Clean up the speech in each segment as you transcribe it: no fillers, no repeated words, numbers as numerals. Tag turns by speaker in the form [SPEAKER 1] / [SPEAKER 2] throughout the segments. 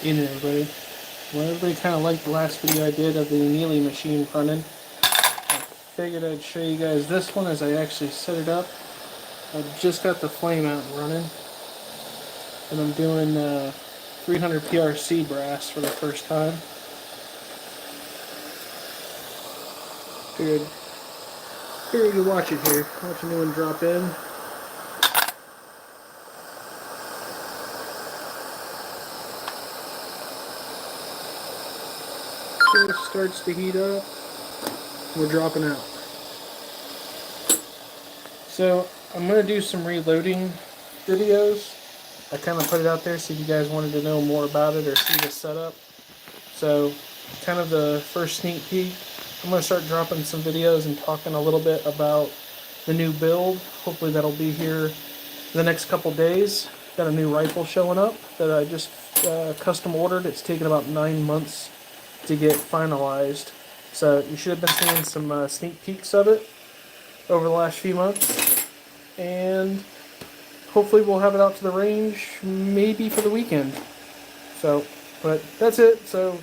[SPEAKER 1] Evening, everybody. Well, everybody kind of liked the last video I did of the annealing machine running. I figured I'd show you guys this one as I actually set it up. I've just got the flame out and running, and I'm doing 300 PRC brass for the first time. Figured you'd watch it here. Watch a new one drop in. Just starts to heat up. We're dropping out. So I'm going to do some reloading videos. I kind of put it out there so if you guys wanted to know more about it or see the setup. So kind of the first sneak peek. I'm going to start dropping some videos and talking a little bit about the new build. Hopefully that'll be here the next couple days. Got a new rifle showing up that I just custom ordered. It's taken about 9 months to get finalized. So you should have been seeing some sneak peeks of it over the last few months. And hopefully we'll have it out to the range maybe for the weekend. So, but that's it. So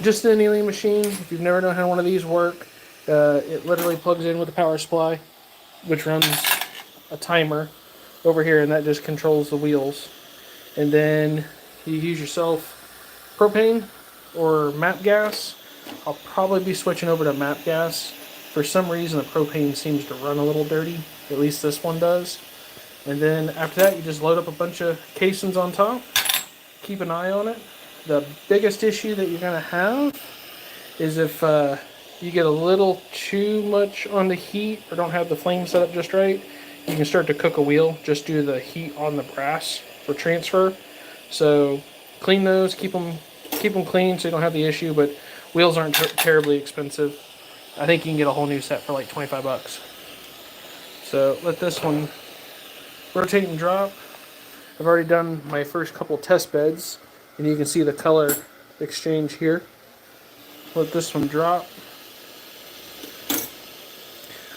[SPEAKER 1] just an annealing machine. If you've never known how one of these work, it literally plugs in with a power supply, which runs a timer over here, and that just controls the wheels. And then you use yourself propane or MAP gas. I'll probably be switching over to MAP gas. For some reason the propane seems to run a little dirty, at least this one does. And then after that you just load up a bunch of casings on top, keep an eye on it. The biggest issue that you're going to have is if you get a little too much on the heat or don't have the flame set up just right, you can start to cook a wheel just due to the heat on the brass for transfer. So clean those, keep them clean so you don't have the issue, but wheels aren't terribly expensive. I think you can get a whole new set for like 25 bucks. So let this one rotate and drop. I've already done my first couple test beds, and you can see the color exchange here. Let this one drop.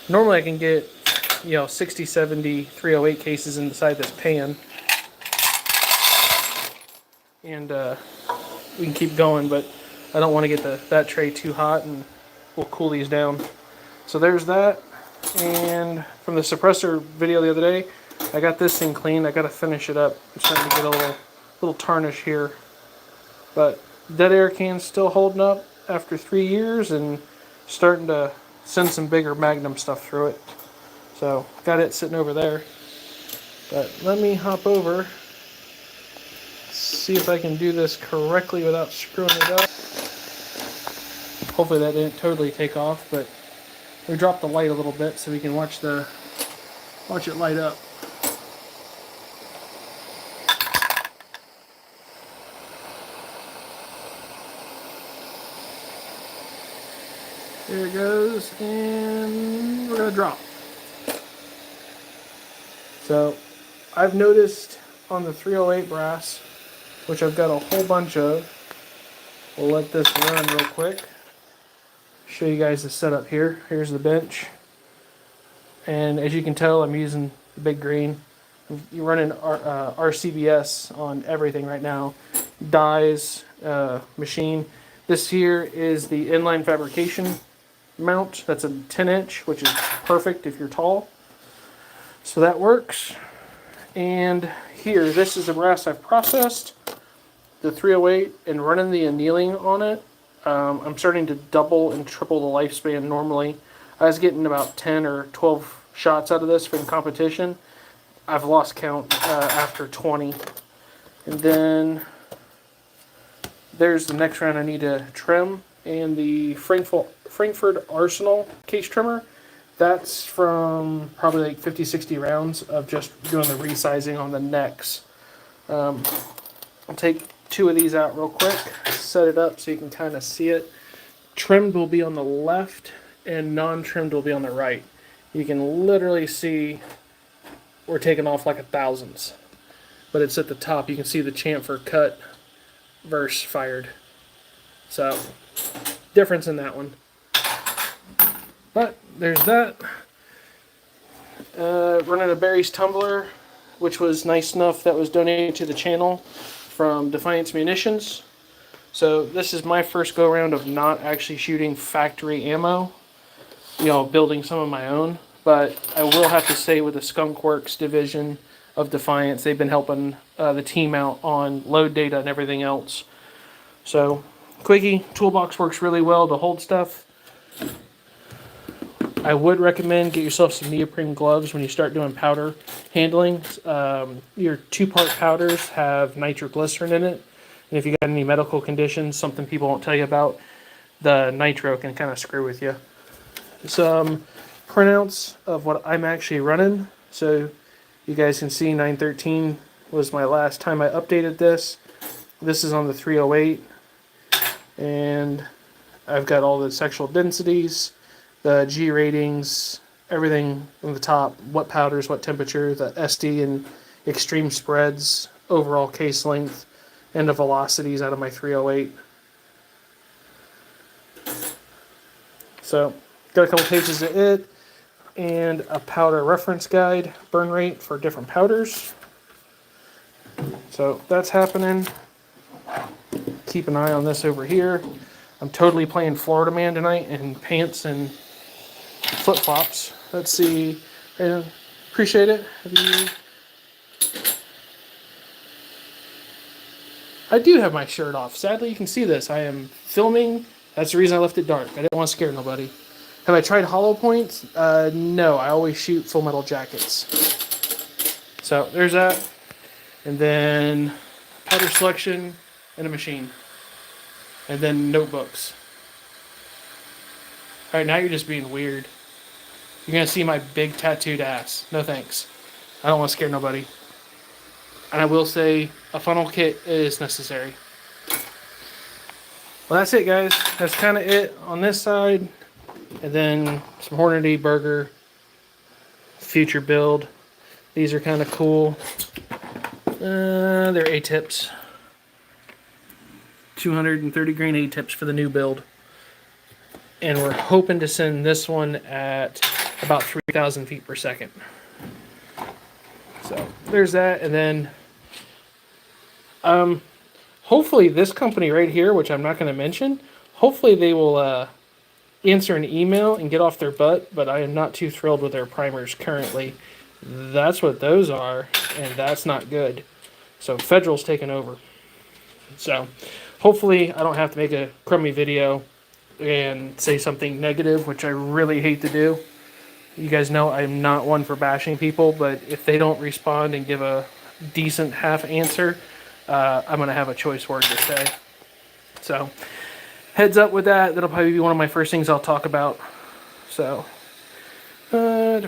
[SPEAKER 1] Normally I can get 60, 70, 308 cases inside this pan. And we can keep going, but I don't want to get that tray too hot, and we'll cool these down. So there's that. And from the suppressor video the other day, I got this thing cleaned. I got to finish it up. I'm starting to get a little tarnish here. But dead air can's still holding up after 3 years and starting to send some bigger Magnum stuff through it. So got it sitting over there. But let me hop over, see if I can do this correctly without screwing it up. Hopefully that didn't totally take off, but we dropped the light a little bit so we can watch it light up. There it goes, and we're gonna drop. So I've noticed on the 308 brass, which I've got a whole bunch of, we'll let this run real quick. Show you guys the setup here. Here's the bench. And as you can tell, I'm using the big green. You're running RCBS on everything right now. Dies, machine. This here is the inline fabrication mount. That's a 10-inch, which is perfect if you're tall. So that works. And here, this is the brass I've processed, the 308, and running the annealing on it. I'm starting to double and triple the lifespan normally. I was getting about 10 or 12 shots out of this for the competition. I've lost count after 20. And then there's the next round I need to trim, and the Frankfurt Arsenal case trimmer. That's from probably like 50, 60 rounds of just doing the resizing on the necks. I'll take 2 of these out real quick, set it up so you can kind of see it. Trimmed will be on the left and non-trimmed will be on the right. You can literally see we're taking off like 1,000s, but it's at the top. You can see the chamfer cut versus fired. So difference in that one. But there's that. Running a Barry's tumbler, which was nice enough that was donated to the channel from Defiance Munitions. So this is my first go around of not actually shooting factory ammo, you know, building some of my own. But I will have to say, with the Skunk Works division of Defiance, they've been helping the team out on load data and everything else. So Quickie toolbox works really well to hold stuff. I would recommend get yourself some neoprene gloves when you start doing powder handling. Your 2-part powders have nitroglycerin in it. And if you got any medical conditions, something people won't tell you about, the nitro can kind of screw with you. Some printouts of what I'm actually running. So you guys can see 913 was my last time I updated this. This is on the 308. And I've got all the sexual densities, the G ratings, everything on the top, what powders, what temperature, the SD and extreme spreads, overall case length, and the velocities out of my 308. So, got a couple pages of it, and a powder reference guide, burn rate for different powders. So, that's happening. Keep an eye on this over here. I'm totally playing Florida Man tonight in pants and flip-flops. Let's see. Appreciate it. I do have my shirt off. Sadly, you can see this. I am filming. That's the reason I left it dark. I didn't want to scare nobody. Have I tried hollow points? No. I always shoot Full Metal Jackets. So there's that. And then powder selection and a machine. And then notebooks. Alright, now you're just being weird. You're going to see my big tattooed ass. No thanks. I don't want to scare nobody. And I will say, a funnel kit is necessary. Well, that's it, guys. That's kind of it on this side. And then some Hornady Burger future build. These are kind of cool. They're A-tips. 230 grain A-tips for the new build. And we're hoping to send this one at about 3,000 feet per second. So there's that. And then hopefully this company right here, which I'm not going to mention, hopefully they will answer an email and get off their butt, but I am not too thrilled with their primers currently. That's what those are, and that's not good. So Federal's taken over. So hopefully I don't have to make a crummy video and say something negative, which I really hate to do. You guys know I'm not one for bashing people, but if they don't respond and give a decent half answer, I'm going to have a choice word to say. So, heads up with that. That'll probably be one of my first things I'll talk about. So, bro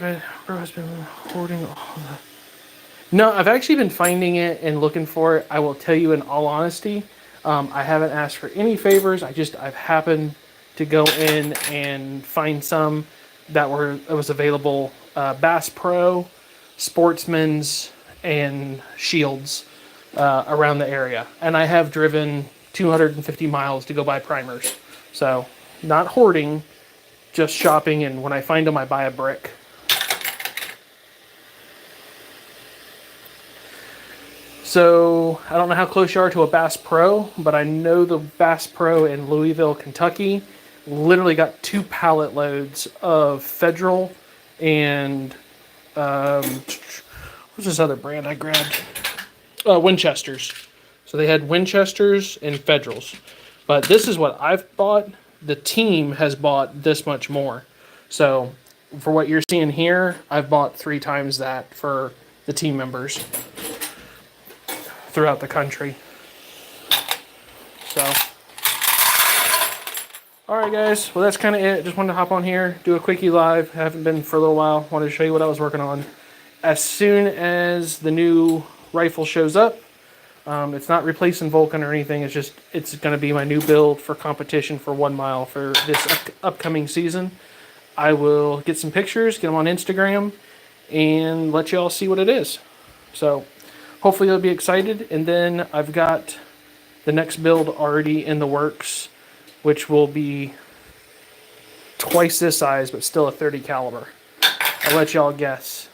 [SPEAKER 1] has been hoarding all the... No, I've actually been finding it and looking for it. I will tell you in all honesty, I haven't asked for any favors. I've happened to go in and find some that was available, Bass Pro, Sportsman's, and Shields around the area. And I have driven 250 miles to go buy primers. So, not hoarding, just shopping, and when I find them, I buy a brick. So, I don't know how close you are to a Bass Pro, but I know the Bass Pro in Louisville, Kentucky, literally got 2 pallet loads of Federal and what's this other brand I grabbed? Winchesters. So they had Winchesters and Federals. But this is what I've bought. The team has bought this much more. So for what you're seeing here, I've bought 3 times that for the team members throughout the country. So, alright guys, well that's kind of it. Just wanted to hop on here, do a quickie live. Haven't been for a little while. Wanted to show you what I was working on. As soon as the new rifle shows up, it's not replacing Vulcan or anything. It's going to be my new build for competition for 1 mile for this upcoming season. I will get some pictures, get them on Instagram, and let you all see what it is. So hopefully you'll be excited. And then I've got the next build already in the works, which will be twice this size, but still a 30 caliber. I'll let y'all guess.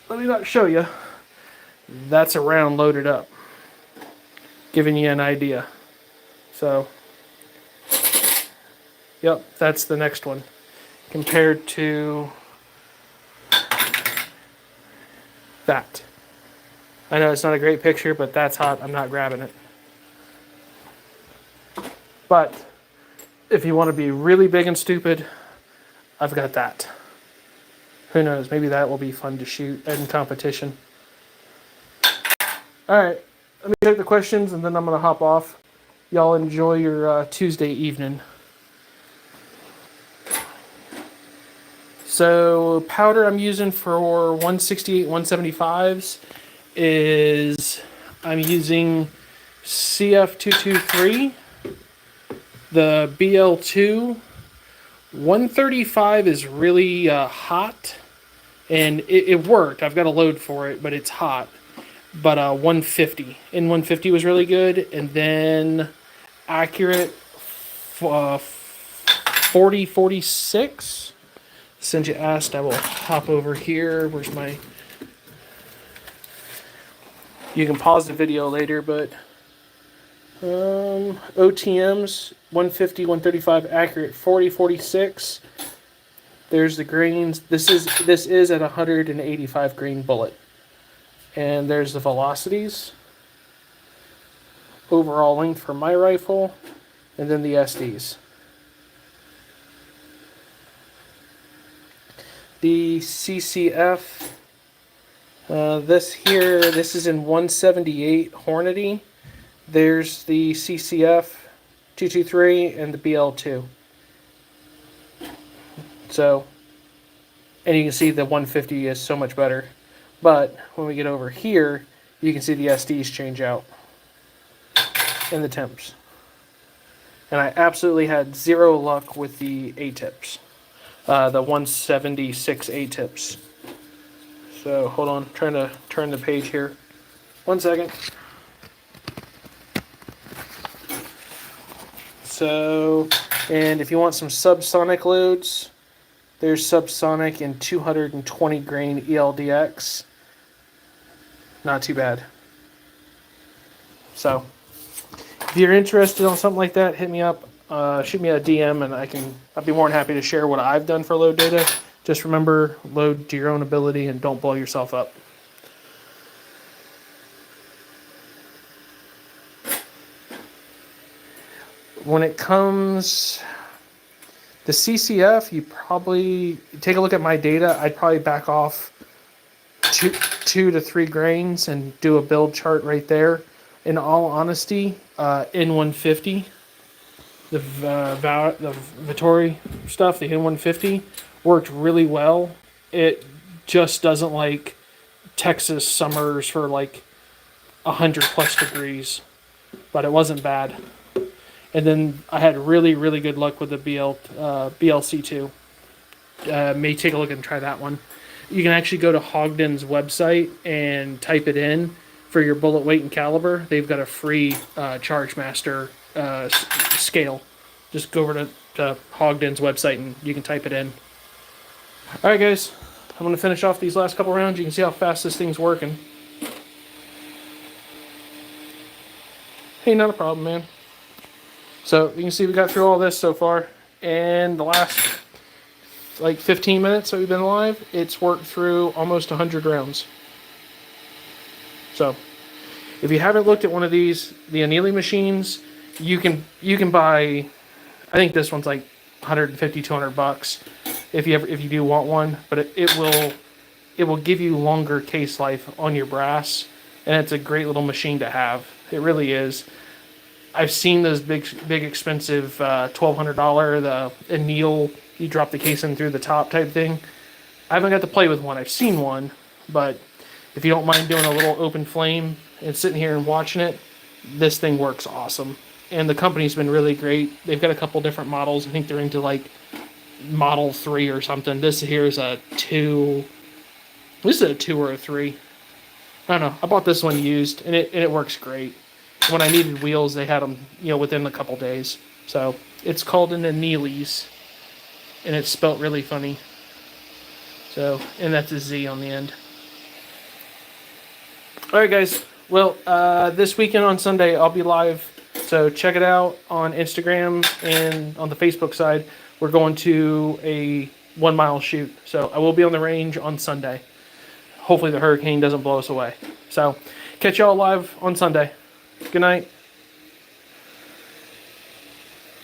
[SPEAKER 1] Let me not show you. That's a round loaded up, giving you an idea. So, yep, that's the next one. Compared to that. I know it's not a great picture, but that's hot. I'm not grabbing it. But if you want to be really big and stupid, I've got that. Who knows? Maybe that will be fun to shoot in competition. All right, let me take the questions and then I'm going to hop off. Y'all enjoy your Tuesday evening. So powder I'm using for 168, 175s is I'm using CF223, the BL2. 135 is really hot, and it worked. I've got a load for it, but it's hot. But 150. And 150 was really good. And then accurate 40, 46. Since you asked, I will hop over here. Where's my... You can pause the video later, but... OTMs, 150, 135, accurate, 40, 46. There's the grains. This is at 185 grain bullet. And there's the velocities. Overall length for my rifle. And then the SDs. The CCF, this is in 178 Hornady. There's the CCF 223 and the BL2. So, and you can see the 150 is so much better. But when we get over here, you can see the SDs change out and the temps. And I absolutely had zero luck with the A-tips. The 176 A-tips. So hold on, I'm trying to turn the page here. 1 second. So, and if you want some subsonic loads, there's subsonic in 220 grain ELDX. Not too bad. So, if you're interested on something like that, hit me up. Shoot me a DM, and I'd be more than happy to share what I've done for load data. Just remember, load to your own ability and don't blow yourself up. When it comes the CCF, you probably take a look at my data. I'd probably back off 2 to 3 grains and do a build chart right there. In all honesty, N150. The Vittori stuff, the N150, worked really well. It just doesn't like Texas summers for like 100+ degrees, but it wasn't bad. And then I had really, really good luck with the BLC2. May take a look and try that one. You can actually go to Hogden's website and type it in for your bullet weight and caliber. They've got a free Chargemaster scale. Just go over to Hogden's website and you can type it in. Alright guys, I'm going to finish off these last couple rounds. You can see how fast this thing's working. Hey, not a problem, man. So you can see we got through all this so far. And the last like 15 minutes that we've been live, it's worked through almost 100 rounds. So if you haven't looked at one of these, the annealing machines, you can buy, I think this one's like 150, 200 bucks if you do want one, but it will give you longer case life on your brass, and it's a great little machine to have. It really is. I've seen those big expensive $1,200 the anneal, you drop the case in through the top type thing. I haven't got to play with one. I've seen one, but if you don't mind doing a little open flame and sitting here and watching it, this thing works awesome. And the company's been really great. They've got a couple different models. I think they're into like Model 3 or something. This here is a 2. This is a 2 or a 3. I don't know. I bought this one used, and it works great. When I needed wheels, they had them, within a couple days. So it's called an Annealy's, and it's spelt really funny. So, and that's a Z on the end. All right, guys. Well, this weekend on Sunday, I'll be live. So check it out on Instagram and on the Facebook side. We're going to a 1 mile shoot. So I will be on the range on Sunday. Hopefully the hurricane doesn't blow us away. So catch y'all live on Sunday. Good night.